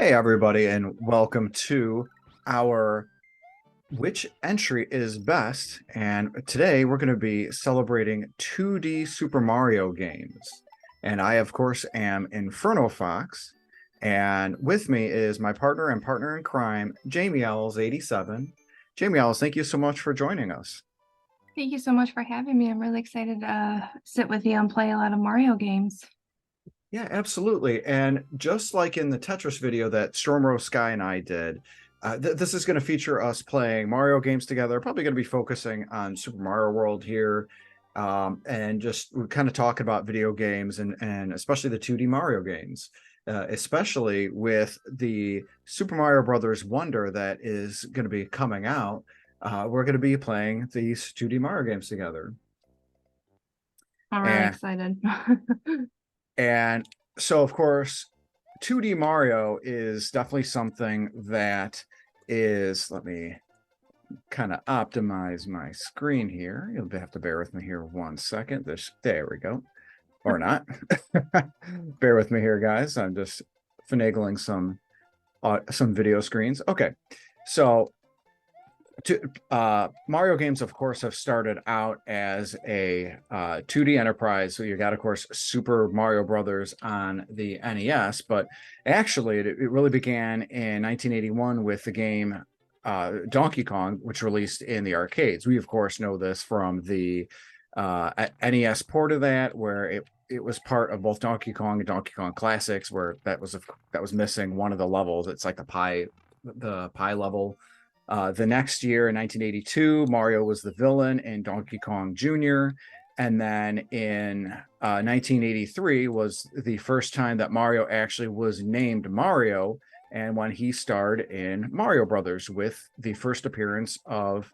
Hey, everybody, and welcome to our Which Entry is Best? And today we're going to be celebrating 2D Super Mario games. And I, of course, am Inferno Fox. And with me is my partner and partner in crime, Jamie Owls 87. Jamie Owls, thank you so much for joining us. Thank you so much for having me. I'm really excited to sit with you and play a lot of Mario games. Yeah, absolutely. And just like in the Tetris video that Stormrose Sky and I did, this is going to feature us playing Mario games together. Probably going to be focusing on Super Mario World here, and just kind of talking about video games and especially the 2D Mario games, especially with the Super Mario Brothers Wonder that is going to be coming out. We're going to be playing these 2D Mario games together. I'm really And excited. And so, of course, 2D Mario is definitely something that is, let me kind of optimize my screen here. You'll have to bear with me here 1 second. There we go. Or not. Bear with me here, guys. I'm just finagling some video screens. Okay. So Mario games, of course, have started out as a 2D enterprise. So you got, of course, Super Mario Brothers on the NES, but actually it really began in 1981 with the game Donkey Kong, which released in the arcades. We, of course, know this from the NES port of that, where it was part of both Donkey Kong and Donkey Kong Classics, where that was missing one of the levels. It's like the pie level. The next year in 1982, Mario was the villain in Donkey Kong Jr. And then in 1983 was the first time that Mario actually was named Mario, and when he starred in Mario Brothers with the first appearance of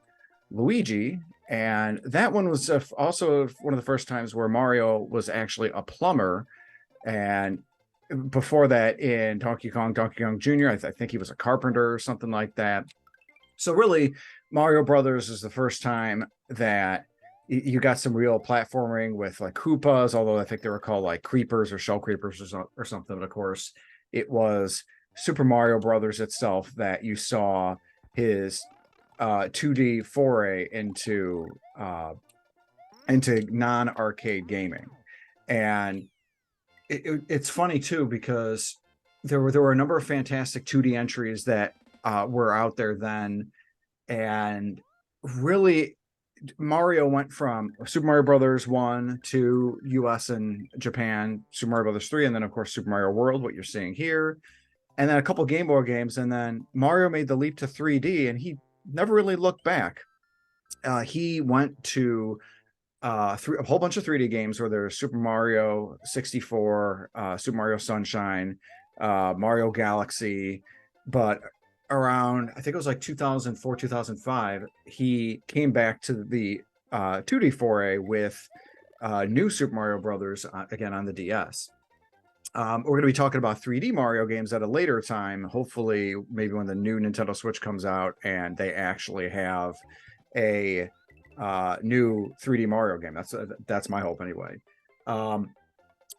Luigi. And that one was also one of the first times where Mario was actually a plumber. And before that, in Donkey Kong Jr., I think he was a carpenter or something like that. So really, Mario Brothers is the first time that you got some real platforming with like Koopas, although I think they were called like creepers or shell creepers or something. But of course, it was Super Mario Brothers itself that you saw his 2D foray into non-arcade gaming. And it's funny too, because there were a number of fantastic 2D entries that were out there then, and really Mario went from Super Mario Brothers 1 to US and Japan, Super Mario Brothers 3, and then of course Super Mario World, what you're seeing here, and then a couple Game Boy games, and then Mario made the leap to 3D, and he never really looked back. He went to a whole bunch of 3D games where there's Super Mario 64, Super Mario Sunshine, Mario Galaxy, but around, I think it was like 2004, 2005, he came back to the 2D foray with new Super Mario Brothers, again on the DS. We're going to be talking about 3D Mario games at a later time, hopefully maybe when the new Nintendo Switch comes out and they actually have a new 3D Mario game. That's my hope anyway.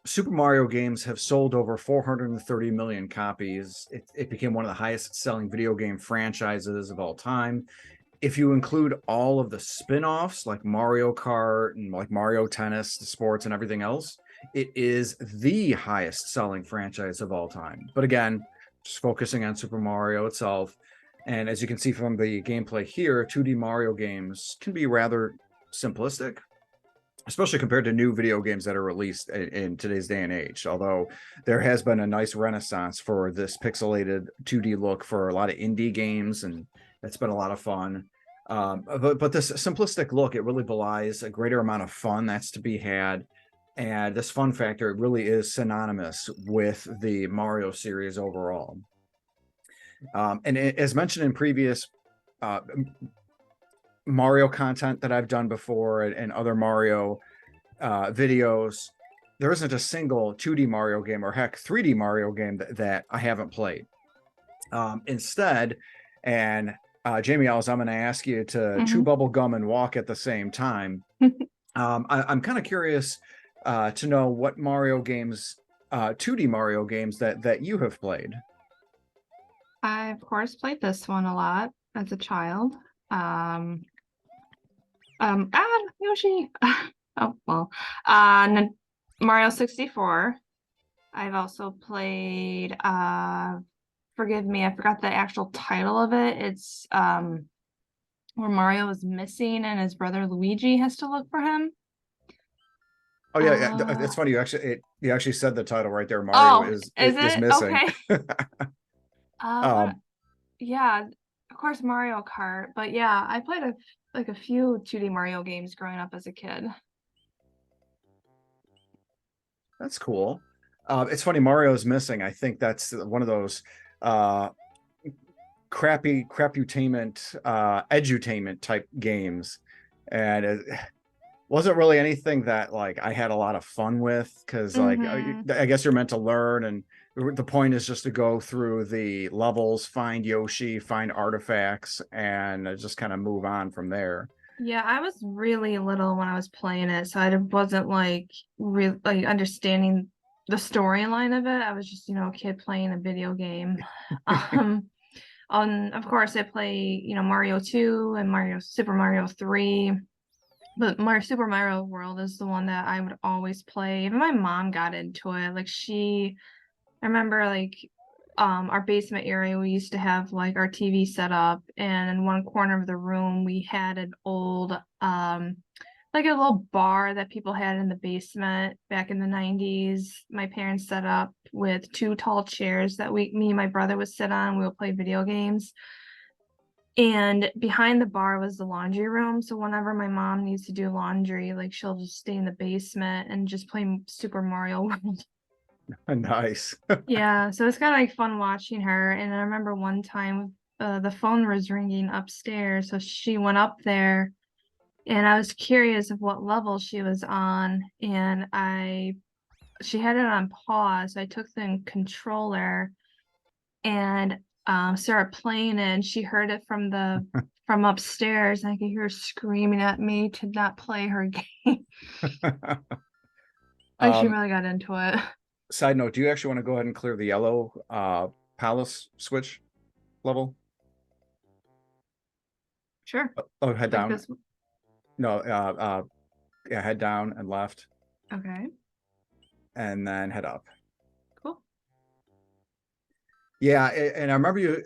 Super Mario games have sold over 430 million copies. It became one of the highest selling video game franchises of all time. If you include all of the spin-offs like Mario Kart and like Mario Tennis, the sports and everything else, it is the highest selling franchise of all time. But again, just focusing on Super Mario itself. And as you can see from the gameplay here, 2D Mario games can be rather simplistic, especially compared to new video games that are released in today's day and age. Although there has been a nice renaissance for this pixelated 2D look for a lot of indie games, and it's been a lot of fun. But this simplistic look, it really belies a greater amount of fun that's to be had. And this fun factor, it really is synonymous with the Mario series overall. And as mentioned in previous uh, Mario content that I've done before and other Mario videos, there isn't a single 2D Mario game or heck 3D Mario game that I haven't played. Instead, and Jamie Ellis, I'm going to ask you to chew bubble gum and walk at the same time. I'm kind of curious to know what Mario games, 2D Mario games that you have played. I of course played this one a lot as a child. Um, Yoshi. Oh well. Mario 64. I've also played forgive me, I forgot the actual title of it. It's where Mario is missing and his brother Luigi has to look for him. Oh yeah, yeah. Uh It's funny. You actually said the title right there. Mario oh, is is is it? missing. Okay. What Um, yeah, of course Mario Kart, but yeah, I played like a few 2D Mario games growing up as a kid. that's cool. It's funny. Mario is missing. I think that's one of those uh craputainment, edutainment type games, and it wasn't really anything that like I had a lot of fun with because like Mm-hmm. I guess you're meant to learn, and the point is just to go through the levels, find Yoshi, find artifacts, and just kind of move on from there. Yeah, I was really little when I was playing it, so I wasn't like really like understanding the storyline of it. I was just, a kid playing a video game. Um, of course I play, Mario 2 and Mario Super Mario 3, but Mario Super Mario World is the one that I would always play. Even my mom got into it. I remember like our basement area we used to have like our TV set up, and in one corner of the room we had an old like a little bar that people had in the basement back in the 90s. My parents set up with two tall chairs that me and my brother would sit on. We would play video games. And behind the bar was the laundry room. So whenever my mom needs to do laundry, like she'll just stay in the basement and just play Super Mario World. Nice. Yeah, so it's kind of like fun watching her. And I remember one time the phone was ringing upstairs, so she went up there, and I was curious of what level she was on, and she had it on pause. So I took the controller and started playing it, and she heard it from upstairs, and I could hear her screaming at me to not play her game. Like she um, really got into it. Side note, do you actually want to go ahead and clear the yellow palace switch level? Sure. Oh, head Like down. this. No, yeah, head down and left, Okay, and then head up. cool. Yeah, and I remember you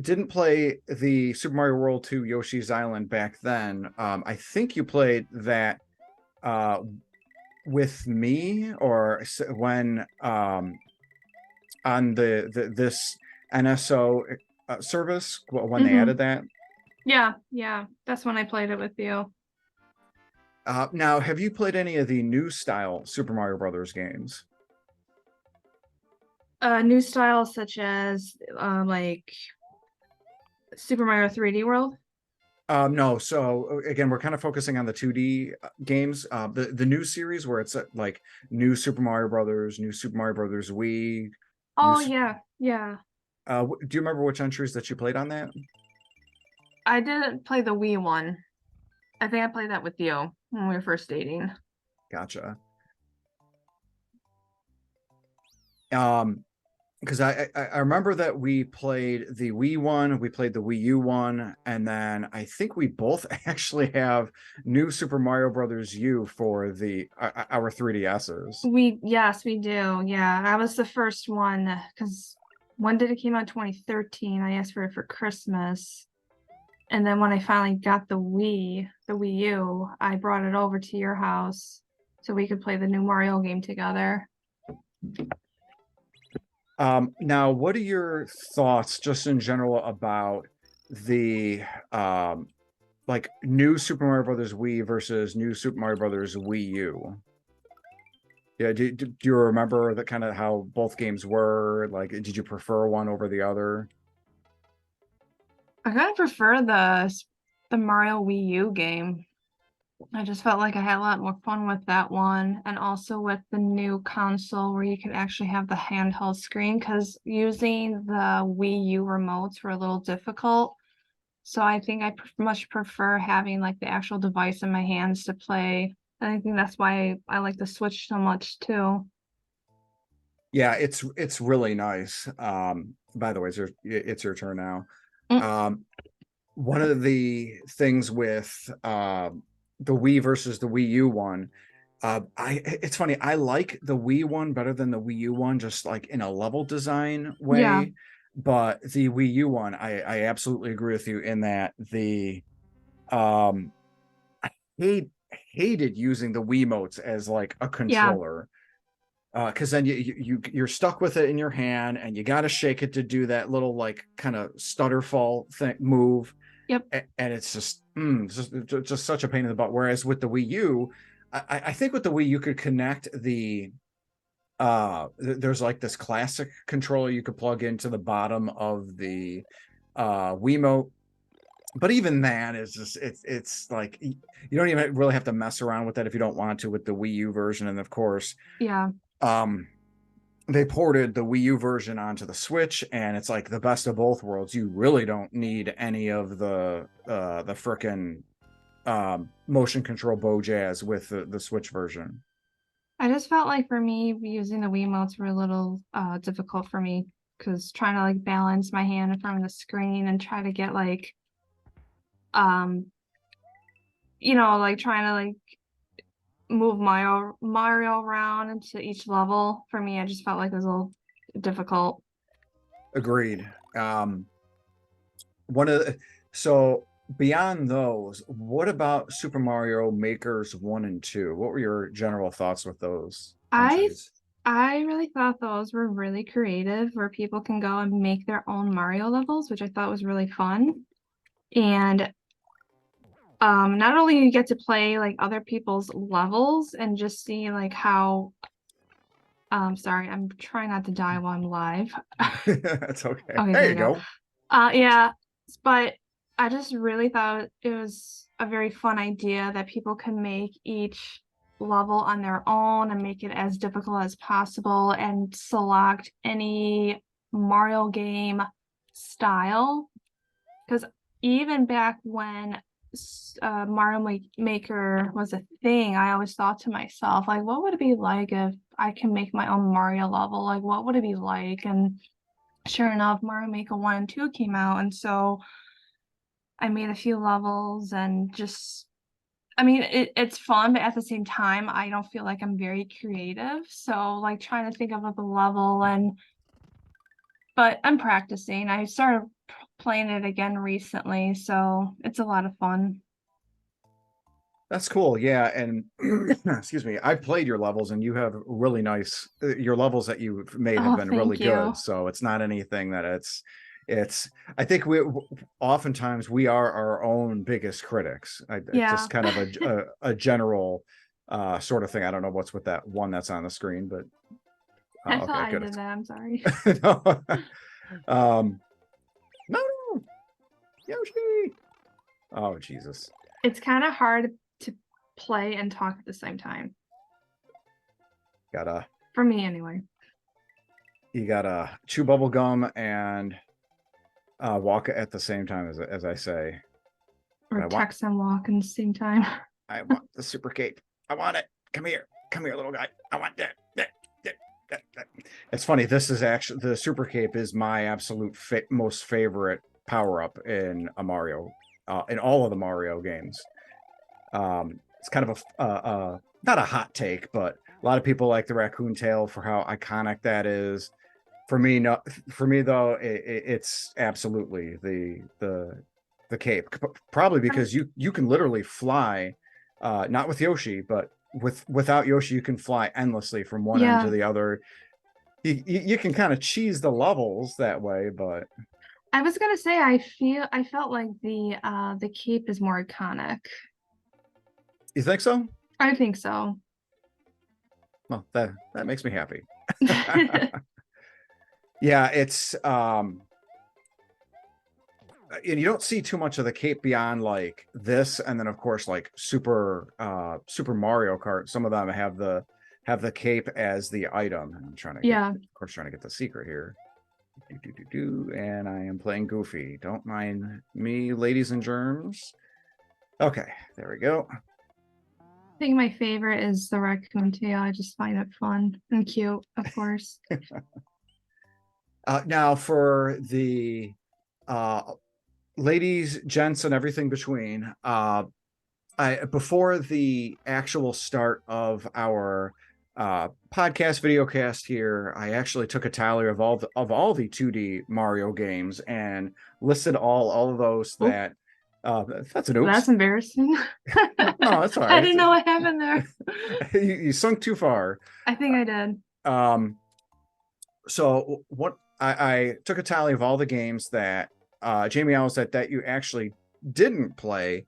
didn't play the Super Mario World 2 Yoshi's Island back then. I think you played that uh, with me or when on the this NSO service when they Hmm. added that. Yeah, yeah. That's when I played it with you. Now, have you played any of the new style Super Mario Brothers games? New styles such as like Super Mario 3D World. No, so again, we're kind of focusing on the 2D games. The new series where it's like new Super Mario Brothers, new Super Mario Brothers Wii, new. Oh yeah, yeah. Do you remember which entries that you played on that? I didn't play the Wii one. I think I played that with you when we were first dating. Gotcha. Um, because I remember that we played the Wii one, we played the Wii U one, and then I think we both actually have new Super Mario Brothers U for the our 3DSs. Yes, we do. Yeah, I was the first one because when did it came out? 2013. I asked for it for Christmas. And then when I finally got the Wii U, I brought it over to your house so we could play the new Mario game together. Now, what are your thoughts just in general about the um like new Super Mario Brothers Wii versus new Super Mario Brothers Wii U? Yeah, do you remember that kind of how both games were? Like, did you prefer one over the other? I kind of prefer the Mario Wii U game. I just felt like I had a lot more fun with that one, and also with the new console where you can actually have the handheld screen, because using the Wii U remotes were a little difficult. So I think I much prefer having like the actual device in my hands to play. And I think that's why I like the Switch so much too. Yeah, it's really nice. By the way, it's your turn now. Mm, Um, one of the things with the Wii versus the Wii U one, it's funny, I like the Wii one better than the Wii U one, just like in a level design yeah, way. But the Wii U one, I absolutely agree with you in that the um I hated using the Wiimotes as like a yeah, controller. Because then you're stuck with it in your hand and you got to shake it to do that little like kind of stutter fall thing move, yep, and it's just such a pain in the butt. Whereas with the Wii U, I think with the Wii you could connect there's like this classic controller you could plug into the bottom of the Wiimote, but even that is just it's like you don't even really have to mess around with that if you don't want to with the Wii U version. And of course, yeah. um they ported the Wii U version onto the Switch, and it's like the best of both worlds. You really don't need any of the frickin' motion control Bojazz with the Switch version. I just felt like for me, using the Wiimotes were a little difficult for me because trying to like balance my hand in front of the screen and try to get like um like trying to like move Mario around into each level for me, I just felt like it was a little difficult. Agreed. One of the, so beyond those, what about Super Mario Makers 1 and 2? What were your general thoughts with those I entries? I really thought those were really creative, where people can go and make their own Mario levels, which I thought was really fun. And not only you get to play like other people's levels and just see like how sorry, I'm trying not to die while I'm live. That's okay. Okay, There there you you go. go. Yeah, but I just really thought it was a very fun idea that people can make each level on their own and make it as difficult as possible and select any Mario game style. Because even back when Maker was a thing, I always thought to myself, like, what would it be like if I can make my own Mario level? Like, what would it be like? And sure enough, Mario Maker 1 and 2 came out. And so I made a few levels and just, I mean, it's fun, but at the same time, I don't feel like I'm very creative. So, like, trying to think of a level but I'm practicing. I started playing it again recently. So it's a lot of fun. That's cool. Yeah. And excuse me, I've played your levels and you have really nice, your levels that you've made have Oh, been really thank you. good. So it's not anything that it's, I think oftentimes we are our own biggest critics. It's Yeah. just kind of a general sort of thing. I don't know what's with that one that's on the screen, but I thought okay, I good. did that. I'm sorry. No. um, no, no, Yoshi. Oh, Jesus. It's kind of hard to play and talk at the same time. Gotta, For me, anyway. you gotta chew bubble gum and walk at the same time as I say. Or But text and walk at the same time. I want the super cape. I want it. Come here, little guy. I want that. It's funny. This is actually the super cape is my absolute most favorite power up in a Mario, in all of the Mario games. It's kind of a not a hot take, but a lot of people like the raccoon tail for how iconic that is. For me, no. For me though, it's absolutely the cape. Probably because you can literally fly, not with Yoshi, but without Yoshi, you can fly endlessly from one end to Yeah. the other. You can kind of cheese the levels that way, but I was gonna say I felt like the cape is more iconic. you think so? I think so. Well, that makes me happy. Yeah, it's and you don't see too much of the cape beyond like this, and then of course like Super Mario Kart, some of them have the cape as the item. I'm trying to get, Yeah. of course, trying to get the secret here. And I am playing Goofy. Don't mind me, ladies and germs. Okay, there we go. I think my favorite is the Raccoon Tail. I just find it fun and cute, of course. Now for the uh, ladies, gents, and everything between, I before the actual start of our podcast video cast here, I actually took a tally of all the 2D Mario games and listed all of those Oh, that that's an that's oops. embarrassing. No, that's all I right. didn't know what happened there. You sunk too far. I think I did. Um, so what I took a tally of all the games that Jamie Owls that you actually didn't play,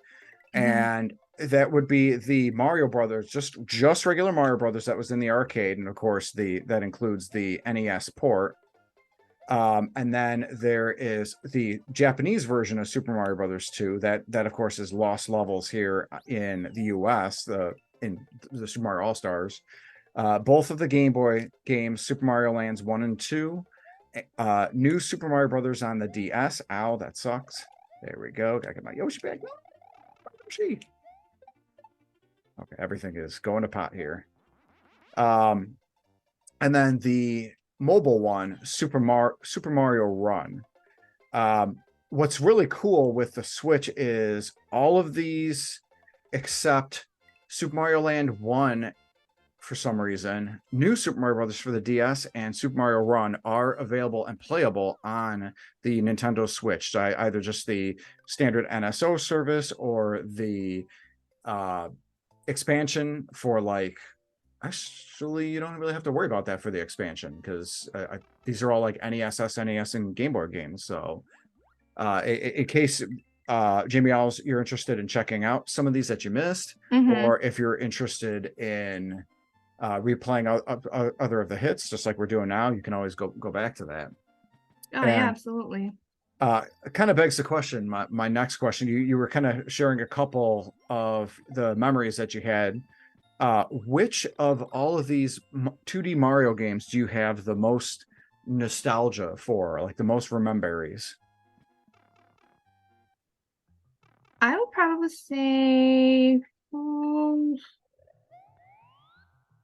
Mhm. and that would be the Mario Brothers, just regular Mario Brothers that was in the arcade, and of course the that includes the NES port. And then there is the Japanese version of Super Mario Brothers 2 that of course is Lost Levels here in the US, in the Super Mario All Stars. Both of the Game Boy games, Super Mario Lands 1 and 2, new Super Mario Brothers on the DS. Ow, that sucks. There we go. Gotta get my Yoshi back. Yoshi. Okay, everything is going to pot here. Um, and then the mobile one, Super Mario Run. Um, what's really cool with the Switch is all of these, except Super Mario Land 1, for some reason, new Super Mario Brothers for the DS and Super Mario Run are available and playable on the Nintendo Switch. So either just the standard NSO service or the uh, expansion for like, actually, you don't really have to worry about that for the expansion because these are all like NES, SNES, and Game Boy games. So in case Jamie Owls, you're interested in checking out some of these that you missed, Mhm. or if you're interested in replaying other of the hits, just like we're doing now, you can always go back to that. Oh yeah, And absolutely. kind of begs the question, my next question. You were kind of sharing a couple of the memories that you had. Which of all of these 2D Mario games do you have the most nostalgia for, like the most rememberies? I would probably say, um,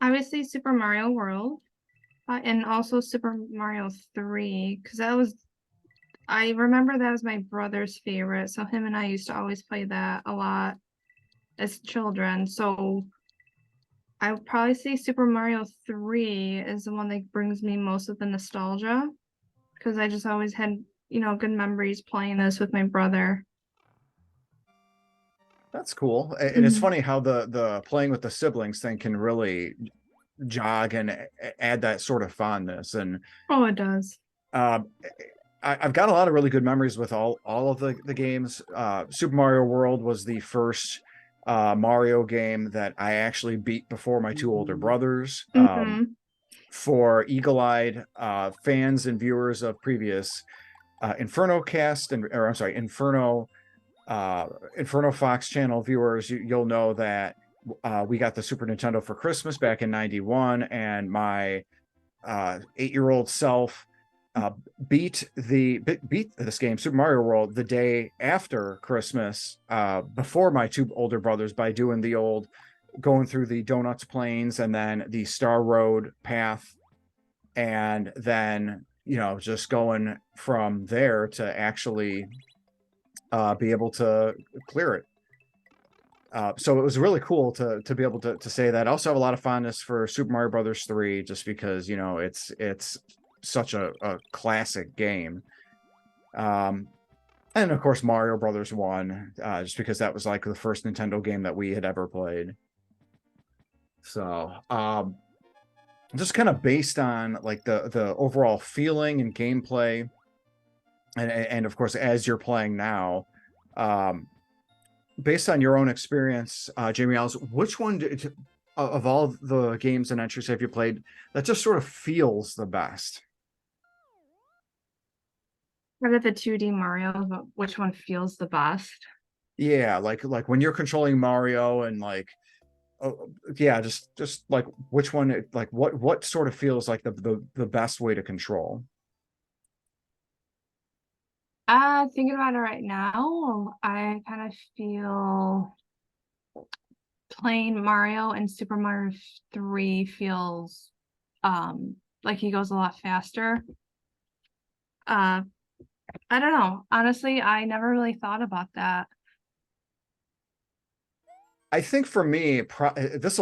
I would say Super Mario World, and also Super Mario 3, because I remember that was my brother's favorite. So him and I used to always play that a lot as children. So I would probably say Super Mario 3 is the one that brings me most of the nostalgia, because I just always had, good memories playing this with my brother. That's cool. And it's Mhm. funny how the playing with the siblings thing can really jog and add that sort of fondness. And Oh, it does. uh, I've got a lot of really good memories with all of the games. Super Mario World was the first Mario game that I actually beat before my two older brothers. Hmm. For eagle-eyed fans and viewers of previous Inferno cast and or I'm sorry, Inferno Fox channel viewers, you'll know that we got the Super Nintendo for Christmas back in '91, and my 8-year-old self uh, beat this game, Super Mario World, the day after Christmas, before my two older brothers, by doing the old going through the Donuts Plains and then the Star Road path, and then just going from there to actually be able to clear it. So it was really cool to be able to say that. I also have a lot of fondness for Super Mario Brothers 3, just because it's such a classic game. Um, and of course Mario Brothers 1, just because that was like the first Nintendo game that we had ever played. So just kind of based on like the overall feeling and gameplay, and of course as you're playing now, um, based on your own experience, Jamie Ellis, which one of all the games and entries have you played that just sort of feels the best? Out of the 2D Mario, which one feels the best? Yeah, like when you're controlling Mario and like, oh, yeah, just like which one, like what sort of feels like the best way to control? Thinking about it right now, I kind of feel playing Mario and Super Mario 3 feels like he goes a lot faster. Uh I don't know. Honestly, I never really thought about that. I think for me, this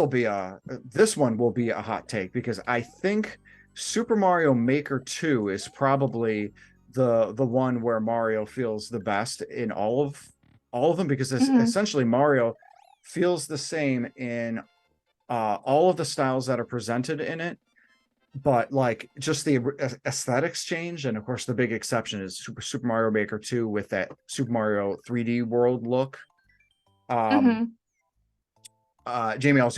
one will be a hot take because I think Super Mario Maker 2 is probably the one where Mario feels the best in all of them because Mhm. essentially Mario feels the same in all of the styles that are presented in it, but like just the aesthetics change. And of course, the big exception is Super Mario Maker 2 with that Super Mario 3D world look. Um, Mhm. Jamie, I'll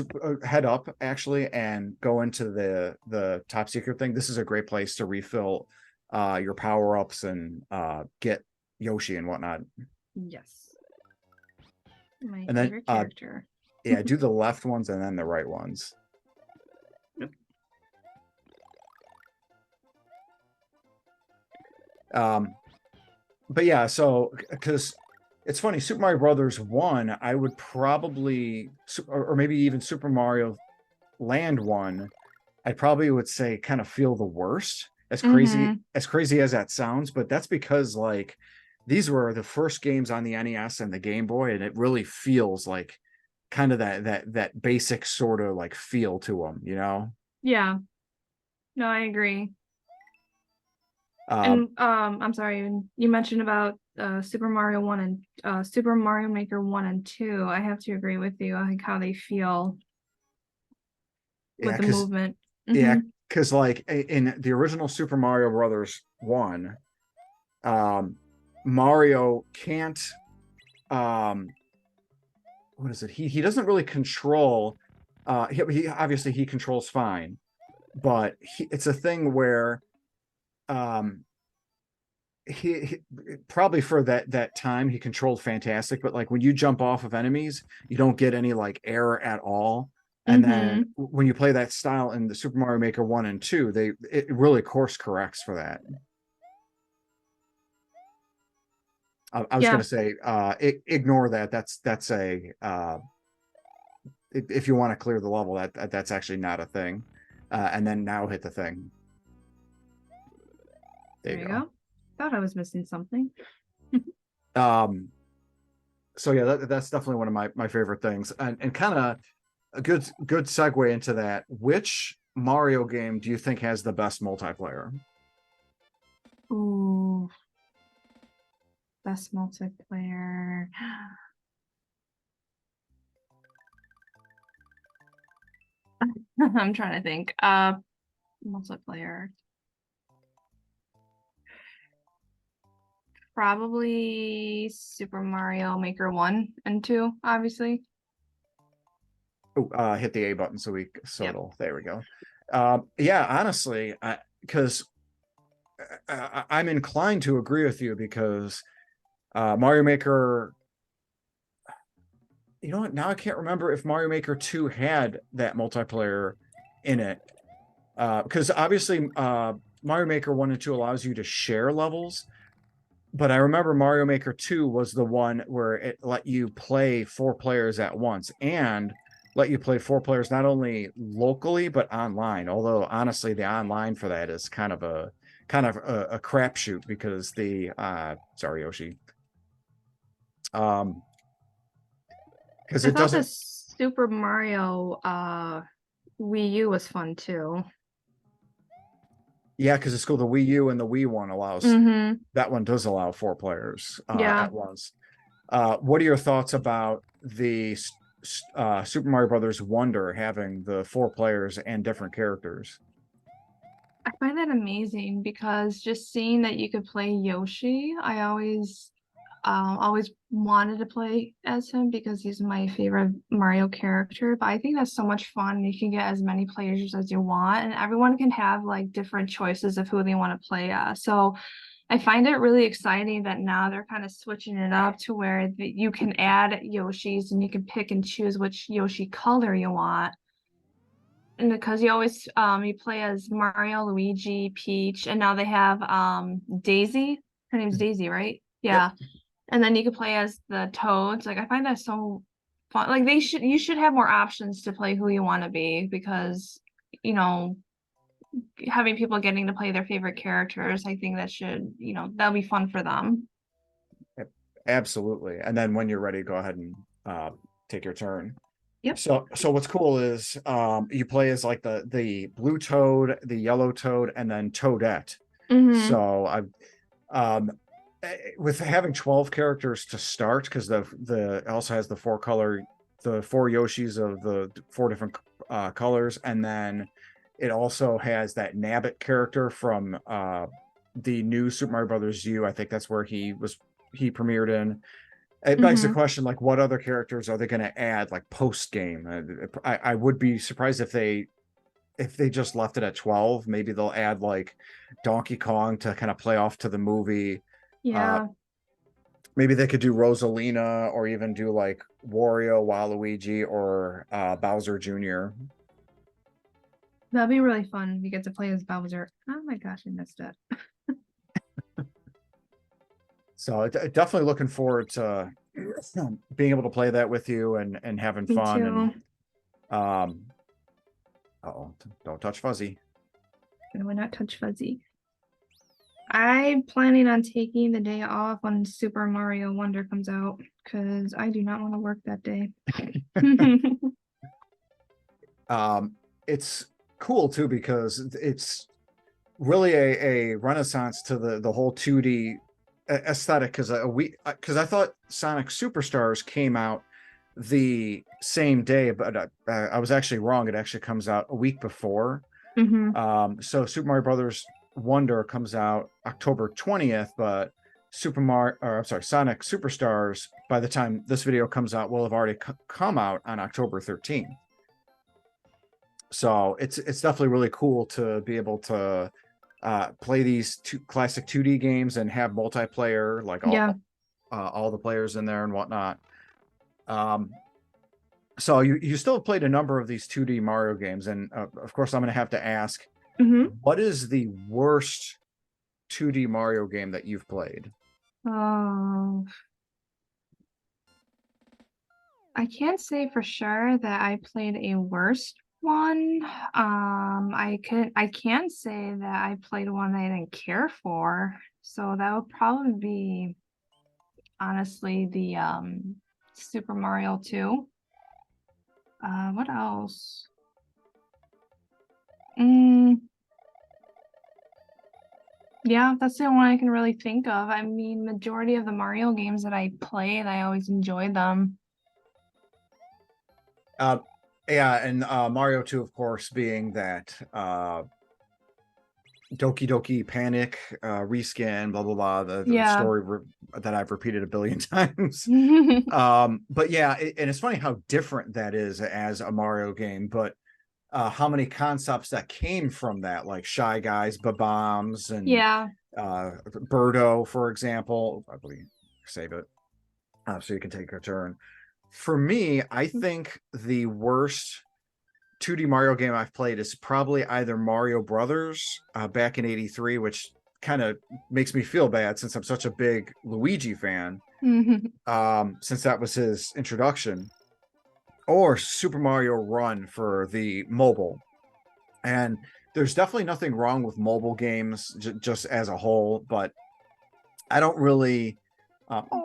head up actually and go into the top secret thing. This is a great place to refill your power ups and get Yoshi and whatnot. Yes. My And then favorite character. yeah, do the left ones and then the right ones. Um, but yeah, so because it's funny, Super Mario Brothers 1, I would probably or maybe even Super Mario Land 1, I probably would say kind of feel the worst. Mhm. As crazy as that sounds, but that's because like these were the first games on the NES and the Game Boy, and it really feels like kind of that basic sort of like feel to them, you know? Yeah. No, I agree. Um, And I'm sorry, you mentioned about Super Mario 1 and Super Mario Maker 1 and 2. I have to agree with you, like how they feel with yeah, the because movement. yeah, Hmm. because like in the original Super Mario Brothers 1, um, Mario can't um what is it? He doesn't really control he obviously he controls fine, but it's a thing where um he probably for that time he controlled fantastic, but like when you jump off of enemies you don't get any like error at all. And then Hmm. when you play that style in the Super Mario Maker 1 and 2, it really course corrects for that. I was going Yeah, to say ignore that. That's a if you want to clear the level, that's actually not a thing. And then now hit the thing. There there you you go. go. Thought I was missing something. Um, so yeah, that's definitely one of my favorite things, and kind of a good segue into that. Which Mario game do you think has the best multiplayer? Ooh, best multiplayer. I'm trying to think. Multiplayer. Probably Super Mario Maker 1 and 2, obviously. Oh, hit the A button so Yep. it'll there we go. Yeah, honestly, because I'm inclined to agree with you because Mario Maker. You know what? Now I can't remember if Mario Maker 2 had that multiplayer in it. Because obviously Mario Maker 1 and 2 allows you to share levels, but I remember Mario Maker 2 was the one where it let you play four players at once and let you play four players not only locally but online. Although honestly, the online for that is kind of a crapshoot because the sorry Yoshi, um, because I it thought the doesn't. Super Mario Wii U was fun too. Yeah, because it's cool. The Wii U and the Wii one allows Mm-hmm. that one does allow four players Yeah. at once. What are your thoughts about the Super Mario Brothers Wonder having the four players and different characters? I find that amazing because just seeing that you could play Yoshi, I always wanted to play as him because he's my favorite Mario character. But I think that's so much fun. You can get as many players as you want, and everyone can have like different choices of who they want to play as. So I find it really exciting that now they're kind of switching it up to where you can add Yoshis and you can pick and choose which Yoshi color you want. And because you play as Mario, Luigi, Peach, and now they have Daisy. Her name's Daisy, right? Yep. Yeah. And then you can play as the Toads. Like I find that so fun. Like you should have more options to play who you want to be, because you know, having people getting to play their favorite characters, I think that should, that'll be fun for them. Absolutely. And then when you're ready, go ahead and take your turn. Yep. So what's cool is you play as like the blue toad, the yellow toad, and then Toadette. So I've with having 12 characters to start, because the it also has the four Yoshis of the four different colors, and then it also has that Nabbit character from the new Super Mario Brothers U. I think that's where he premiered in. It begs the question, like, what other characters are they going to add, like, post game? I would be surprised if they just left it at 12. Maybe they'll add like Donkey Kong to kind of play off to the movie. Yeah. Maybe they could do Rosalina, or even do like Wario, Waluigi, or Bowser Jr. That'd be really fun. You get to play as Bowser. Oh my gosh, I missed it. So definitely looking forward to being able to play that with you and having fun. Me too. And don't touch Fuzzy. No, not touch Fuzzy. I'm planning on taking the day off when Super Mario Wonder comes out, because I do not want to work that day. It's cool too, because it's really a renaissance to the whole 2D aesthetic, because I thought Sonic Superstars came out the same day, but I was actually wrong. It actually comes out a week before. So Super Mario Brothers Wonder comes out October 20th, but Sonic Superstars, by the time this video comes out, will have already come out on October 13th. So it's definitely really cool to be able to play these classic 2D games and have multiplayer, like all the players in there and whatnot. So you still played a number of these 2D Mario games, and of course I'm going to have to ask, what is the worst 2D Mario game that you've played? Oh, I can't say for sure that I played a worst one. I can say that I played one I didn't care for. So that would probably be, honestly, the Super Mario 2. What else? Yeah, that's the only one I can really think of. I mean, majority of the Mario games that I played, I always enjoyed them. Yeah, and Mario 2, of course, being that Doki Doki Panic reskin, blah blah blah, the story that I've repeated a billion times. But yeah, and it's funny how different that is as a Mario game, but how many concepts that came from that, like Shy Guys, Bob-ombs, and Birdo, for example. I believe, save it so you can take your turn. For me, I think the worst 2D Mario game I've played is probably either Mario Brothers back in '83, which kind of makes me feel bad since I'm such a big Luigi fan, since that was his introduction, or Super Mario Run for the mobile. And there's definitely nothing wrong with mobile games just as a whole, but I don't really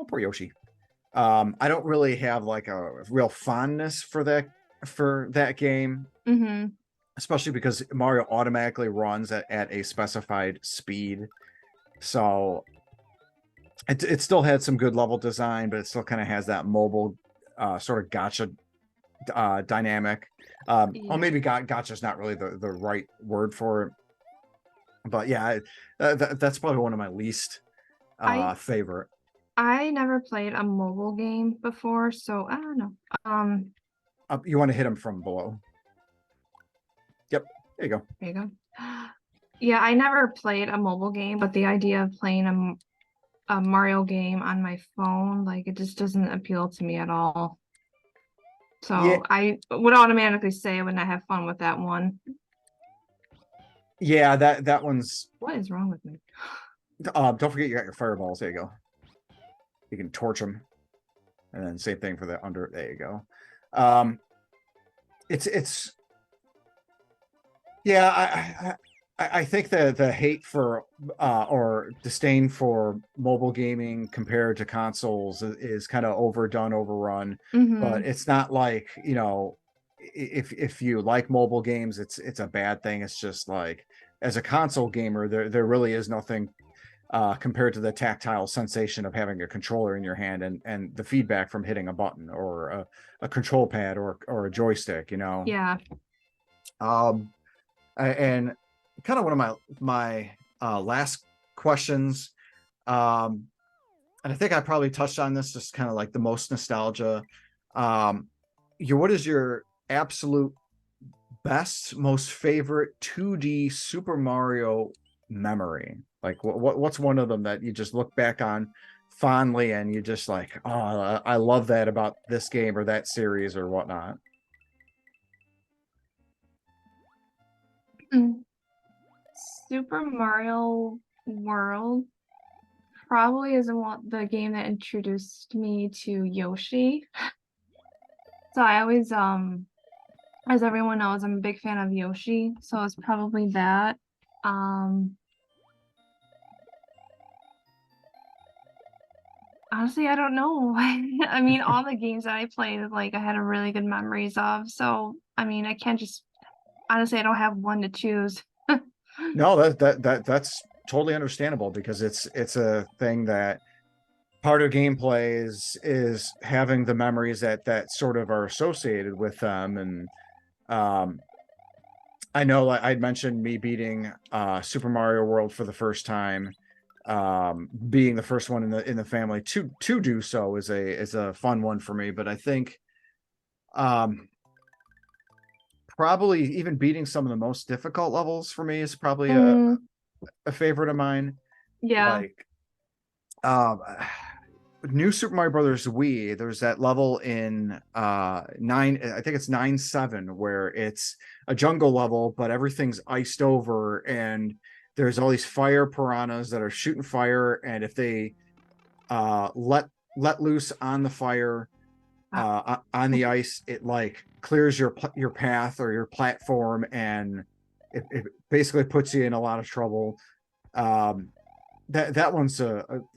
poor Yoshi. I don't really have like a real fondness for that game, especially because Mario automatically runs at a specified speed. So it still had some good level design, but it still kind of has that mobile sort of gotcha dynamic. Or maybe gotcha's not really the right word for it, but yeah, that's probably one of my least favorite. I never played a mobile game before, so I don't know. You want to hit him from below. Yep, there you go. There you go. Yeah, I never played a mobile game, but the idea of playing a Mario game on my phone, like, it just doesn't appeal to me at all. So I would automatically say I would not have fun with that one. Yeah, that one's... What is wrong with me? Don't forget you got your fireballs. There you go. You can torch them. And then same thing for the under. There you go. Um, it's yeah. I think the hate for or disdain for mobile gaming compared to consoles is kind of overdone, overrun. But Mm-hmm. it's not like, you know, if you like mobile games, it's a bad thing. It's just like as a console gamer, there really is nothing compared to the tactile sensation of having a controller in your hand and the feedback from hitting a button or a control pad or a joystick, you know. Yeah. Um, and kind of one of my last questions, um, and I think I probably touched on this, just kind of like the most nostalgia. Um, what is your absolute best, most favorite 2D Super Mario memory? Like what's one of them that you just look back on fondly and you just like, oh, I love that about this game or that series or whatnot? Mm. Super Mario World probably is the game that introduced me to Yoshi. So I always as everyone knows, I'm a big fan of Yoshi, so it's probably that. Um Honestly, I don't know. I mean, all the games that I played, like I had a really good memories of. So, I mean, I can't just honestly, I don't have one to choose. No, that's totally understandable because it's a thing that part of gameplay is having the memories that sort of are associated with them. And um I know, like I'd mentioned me beating Super Mario World for the first time, being the first one in the family to do so is a fun one for me. But I think um probably even beating some of the most difficult levels for me is probably Mm, a favorite of mine. yeah. Like um New Super Mario Brothers Wii, there's that level in nine, I think it's 9-7, where it's a jungle level, but everything's iced over and there's all these fire piranhas that are shooting fire, and if they let loose on the fire Uh, on the ice, it like clears your path or your platform, and it basically puts you in a lot of trouble. Um, that one's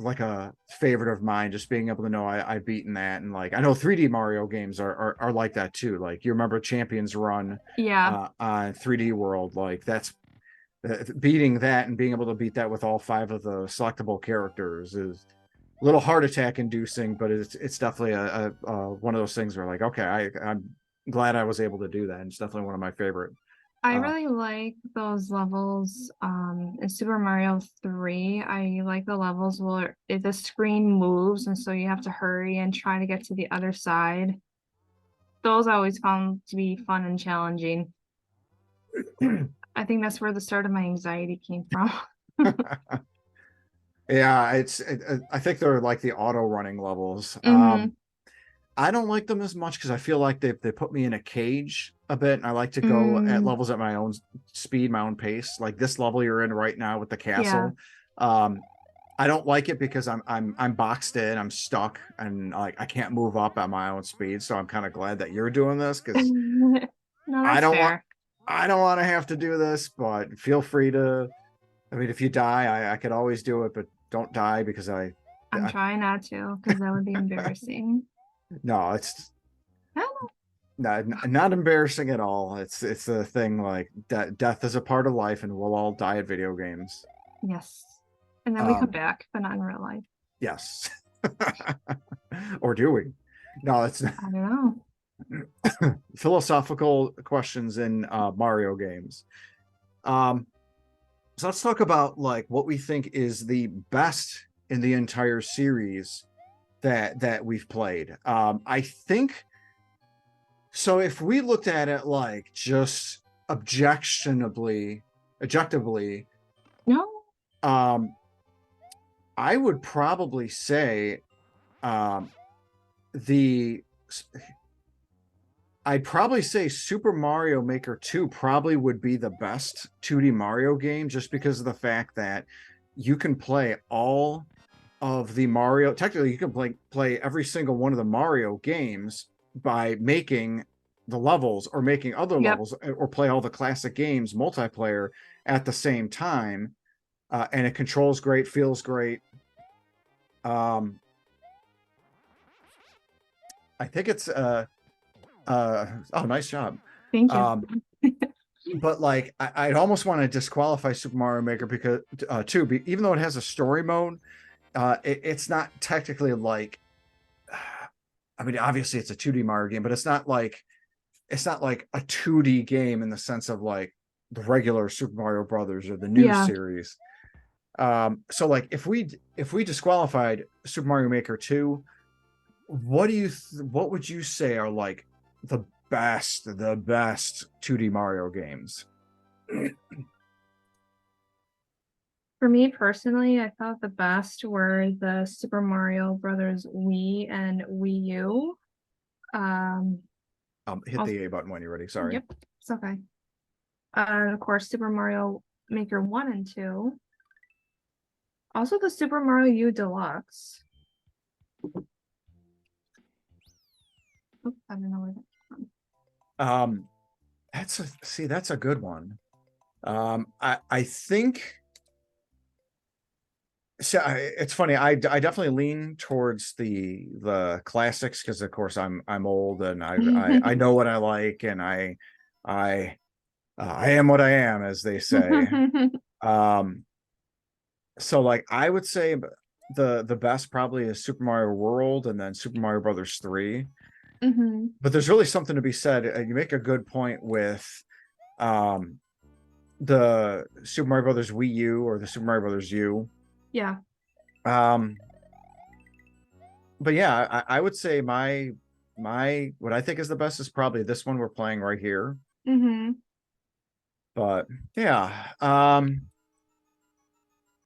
like a favorite of mine, just being able to know I've beaten that. And like I know 3D Mario games are like that too. Like you remember Champions Run yeah. on 3D World, like that's beating that and being able to beat that with all 5 of the selectable characters is a little heart attack inducing, but it's definitely a one of those things where like, okay, I'm glad I was able to do that, and it's definitely one of my favorite. I uh really like those levels in Super Mario 3. I like the levels where the screen moves and so you have to hurry and try to get to the other side. Those I always found to be fun and challenging. I think that's where the start of my anxiety came from. yeah, I think they're like the auto running levels. Mm-hmm. I don't like them as much because I feel like they put me in a cage a bit, and I like to go at Mm, levels at my own speed, my own pace. Like this level you're in right now with the yeah. castle. Um, I don't like it because I'm boxed in, I'm stuck, and like I can't move up at my own speed. So I'm kind of glad that you're doing this because No, I that's don't want fair. I don't want to have to do this. But feel free to. I mean, if you die, I could always do it, but don't die because I'm I trying not to because that would be embarrassing. no, it's I don't not embarrassing at all. It's a thing like death is a part of life, and we'll all die at video games. know. Yes. And then we come Um, back, but not in real life. yes, or do we? No, it's I don't know. philosophical questions in Mario games. Um, so let's talk about like what we think is the best in the entire series that we've played. I think so. If we looked at it like just objectively, No. um, I would probably say um, the I'd probably say Super Mario Maker 2 probably would be the best 2D Mario game just because of the fact that you can play all of the Mario. Technically, you can play every single one of the Mario games by making the levels or making other Yep. levels or play all the classic games multiplayer at the same time. And it controls great, feels great. Um, I think it's oh, nice job. Thank you. Um, but like I'd almost want to disqualify Super Mario Maker because too, even though it has a story mode, it's not technically like. I mean, obviously it's a 2D Mario game, but it's not like a 2D game in the sense of like the regular Super Mario Brothers or the new Yeah. series. So like if we disqualified Super Mario Maker 2, what would you say are like the best 2D Mario games? For me personally, I thought the best were the Super Mario Brothers Wii and Wii U. Um, Hit the A button when you're ready. Sorry. yep, it's okay. And of course, Super Mario Maker 1 and 2. Also the Super Mario U Deluxe. Oops, I don't know where that's from. That's a good one. I think so. It's funny. I definitely lean towards the classics because of course I'm old and I know what I like and I am what I am, as they say. Um, so like I would say the best probably is Super Mario World and then Super Mario Brothers 3. Hmm. But there's really something to be said. You make a good point with um the Super Mario Brothers Wii U or the Super Mario Brothers U. Yeah. Um, but yeah, I would say my what I think is the best is probably this one we're playing right here. Hmm. But yeah,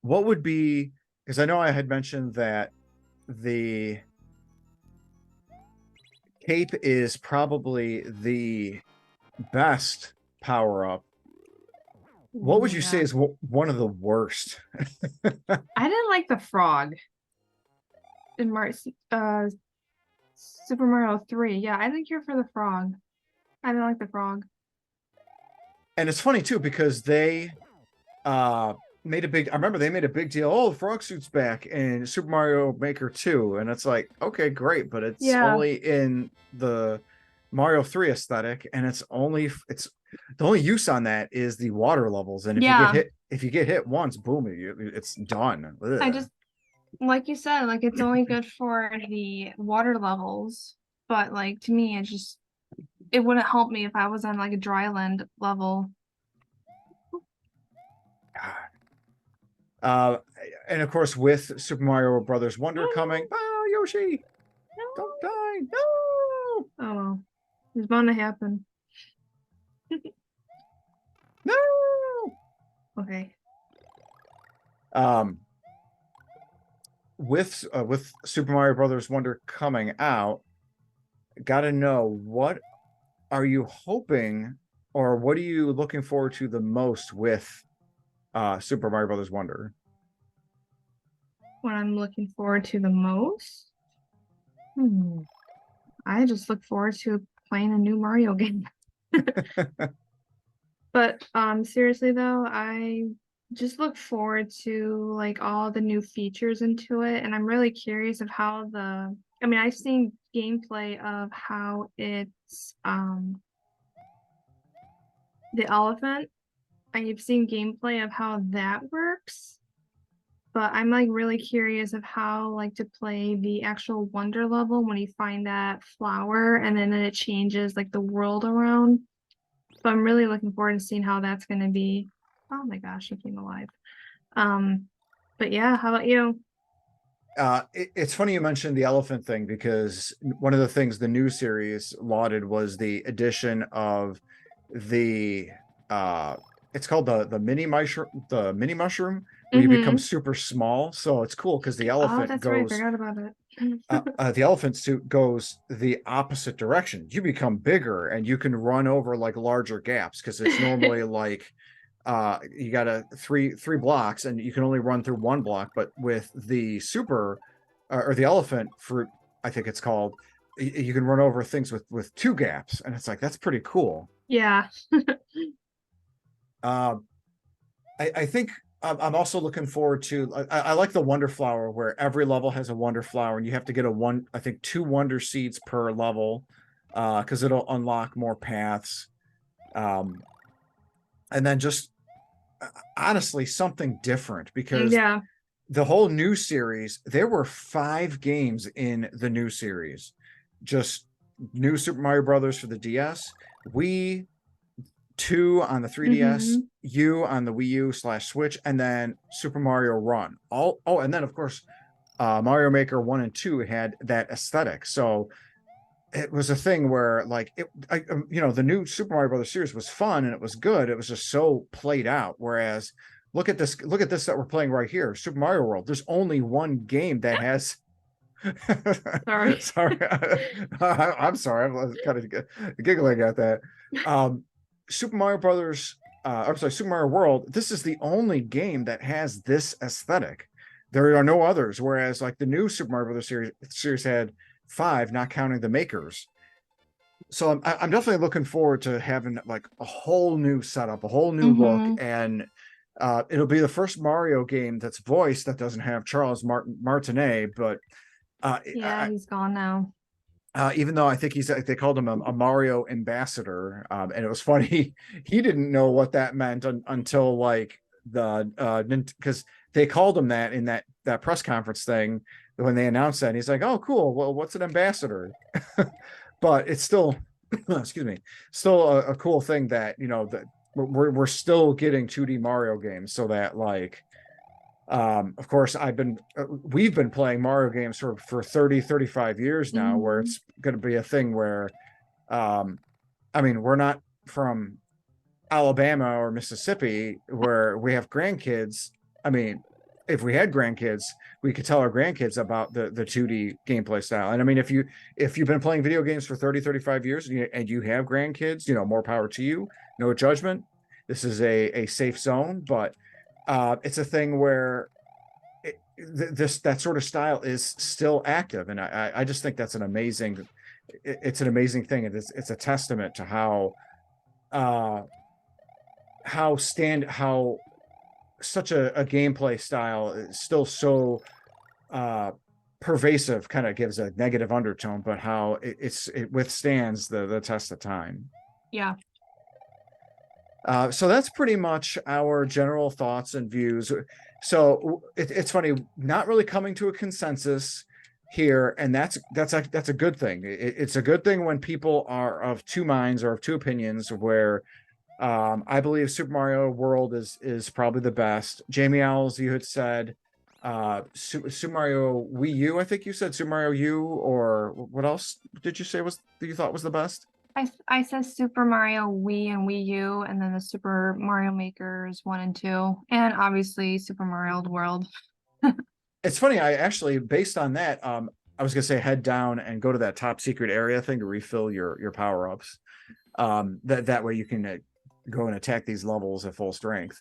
what would be, because I know I had mentioned that the cape is probably the best power up. What would you say Yeah. is one of the worst? I didn't like the frog in Super Mario 3. Yeah, I didn't care for the frog. I didn't like the frog. And it's funny too because they uh made a big, I remember they made a big deal, oh, the frog suit's back in Super Mario Maker 2, and it's like, okay, great, but it's Yeah. only in the Mario 3 aesthetic, and it's the only use on that is the water levels, and Yeah. if you get hit once, boom, it's done. I Ugh. just, like you said, like it's only good for the water levels, but like to me, it wouldn't help me if I was on like a dry land level. uh and of course with Super Mario Brothers Wonder Oh coming, oh, Yoshi, no, don't die, no, no. Oh well, it's bound to happen. no. Okay. um with Super Mario Brothers Wonder coming out, got to know, what are you hoping or what are you looking forward to the most with Super Mario Brothers Wonder? What I'm looking forward to the most? Hmm. I just look forward to playing a new Mario game. But seriously though, I just look forward to like all the new features into it, and I'm really curious of how I mean, I've seen gameplay of how it's the elephant. I've seen gameplay of how that works, but I'm like really curious of how like to play the actual wonder level when you find that flower and then it changes like the world around. So I'm really looking forward to seeing how that's going to be. Oh my gosh, he came alive. Um, but yeah, how about you? It's funny you mentioned the elephant thing because one of the things the new series lauded was the addition of the it's called the mini mushroom, where you become Mm-hmm. super small. So it's cool because Oh, that's right. I forgot about it. the elephant suit goes the opposite direction. You become bigger and you can run over like larger gaps because it's normally like you got a three blocks and you can only run through one block, but with the super or the elephant fruit, I think it's called, you can run over things with two gaps, and it's like that's pretty cool. Yeah. uh, I think I'm also looking forward to. I like the Wonder Flower, where every level has a Wonder Flower, and you have to get I think two Wonder Seeds per level, because it'll unlock more paths. Um, and then just honestly something different, because Yeah. the whole new series, there were 5 games in the new series, just new Super Mario Brothers for the DS, Wii, 2 on the 3DS, Hmm. U on the Wii U/Switch, and then Super Mario Run. All oh, and then of course, Mario Maker 1 and 2 had that aesthetic. So it was a thing where like the new Super Mario Brothers series was fun and it was good. It was just so played out. Whereas look at this that we're playing right here, Super Mario World. There's only one game that has Sorry. sorry. I'm sorry. I was kind of giggling at that. Um, Super Mario Brothers, I'm sorry, Super Mario World. This is the only game that has this aesthetic. There are no others. Whereas, like the new Super Mario Brothers series had 5, not counting the makers. So I'm definitely looking forward to having like a whole new setup, a whole new look, Hmm. and it'll be the first Mario game that's voiced that doesn't have Charles Martinet, but Yeah, he's gone now. even though I think they called him a Mario ambassador, and it was funny. He didn't know what that meant until like because they called him that in that press conference thing when they announced that. And he's like, "Oh, cool. Well, what's an ambassador?" But it's still, excuse me, still a cool thing that that we're still getting 2D Mario games, so that like of course we've been playing Mario games for 30-35 years now, where Hmm. it's going to be a thing where um I mean, we're not from Alabama or Mississippi where we have grandkids. I mean, if we had grandkids, we could tell our grandkids about the 2D gameplay style. And I mean, if you've been playing video games for 30-35 years and you have grandkids, more power to you. No judgment. This is a safe zone, but it's a thing where that sort of style is still active, and I just think that's it's an amazing thing, and it's a testament to uh how such a gameplay style is still so uh pervasive. Kind of gives a negative undertone, but how it withstands the test of time. Yeah. So that's pretty much our general thoughts and views. So it's funny, not really coming to a consensus here, and that's a good thing. It's a good thing when people are of two minds or of two opinions. Where I believe Super Mario World is probably the best. Jamie Owls, you had said Super Mario Wii U. I think you said Super Mario U, or what else did you say was you thought was the best? I said Super Mario Wii and Wii U, and then the Super Mario Makers 1 and 2, and obviously Super Mario World. It's funny, I actually, based on that, I was gonna say head down and go to that top secret area thing to refill your power-ups. That way you can go and attack these levels at full strength.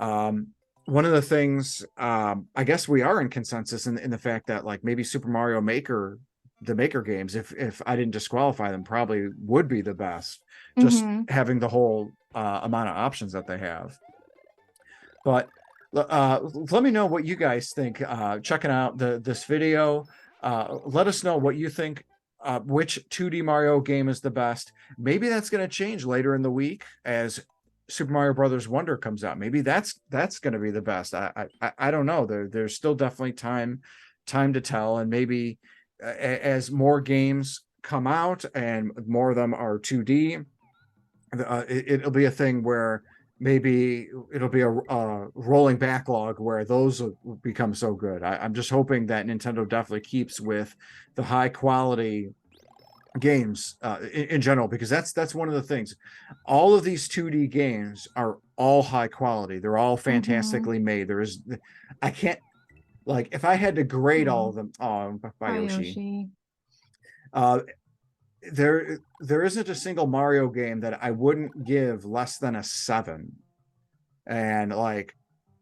Um, One of the things, I guess we are in consensus in the fact that like maybe Super Mario Maker, the Maker games, if I didn't disqualify them, probably would be the best, just Hmm. having the whole amount of options that they have. But let me know what you guys think. Checking out this video, let us know what you think. Which 2D Mario game is the best? Maybe that's going to change later in the week as Super Mario Brothers Wonder comes out. Maybe that's going to be the best. I don't know. There's still definitely time to tell, and maybe as more games come out and more of them are 2D, it'll be a thing where maybe it'll be a rolling backlog where those will become so good. I'm just hoping that Nintendo definitely keeps with the high quality games in general, because that's one of the things. All of these 2D games are all high quality. They're all Hmm. fantastically made. I can't, like, if I had to grade all of Oh, them, oh, by hi Yoshi. Yoshi. Uh, there isn't a single Mario game that I wouldn't give less than a 7. and like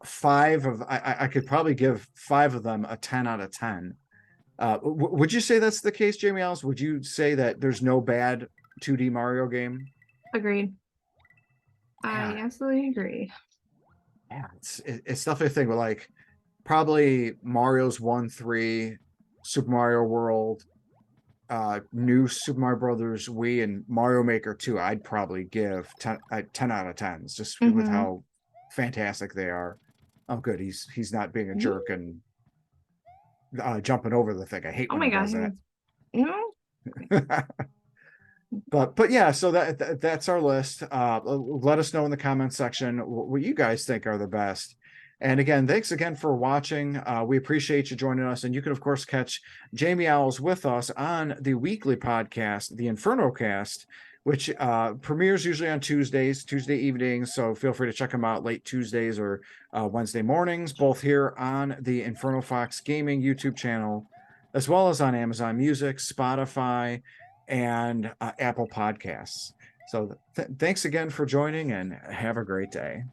I could probably give 5 of them a 10 out of 10. Would you say that's the case, Jamie Ellis? Would you say that there's no bad 2D Mario game? Agreed. I Yeah, absolutely agree. yeah, it's definitely a thing. But like probably Mario's 1, 3, Super Mario World, new Super Mario Brothers Wii, and Mario Maker 2. I'd probably give 10 out of 10s just with Mm-hmm. how fantastic they are. Oh, good. He's not being a jerk and jumping over the thing. I hate Oh when my he God. does that. No. But yeah, so that's our list. Let us know in the comment section what you guys think are the best. And again, thanks again for watching. We appreciate you joining us. And you can, of course, catch Jamie Owls with us on the weekly podcast, the Inferno Cast, which premieres usually on Tuesday evenings. So feel free to check them out late Tuesdays or Wednesday mornings, both here on the Inferno Fox Gaming YouTube channel, as well as on Amazon Music, Spotify, and Apple Podcasts. So thanks again for joining, and have a great day.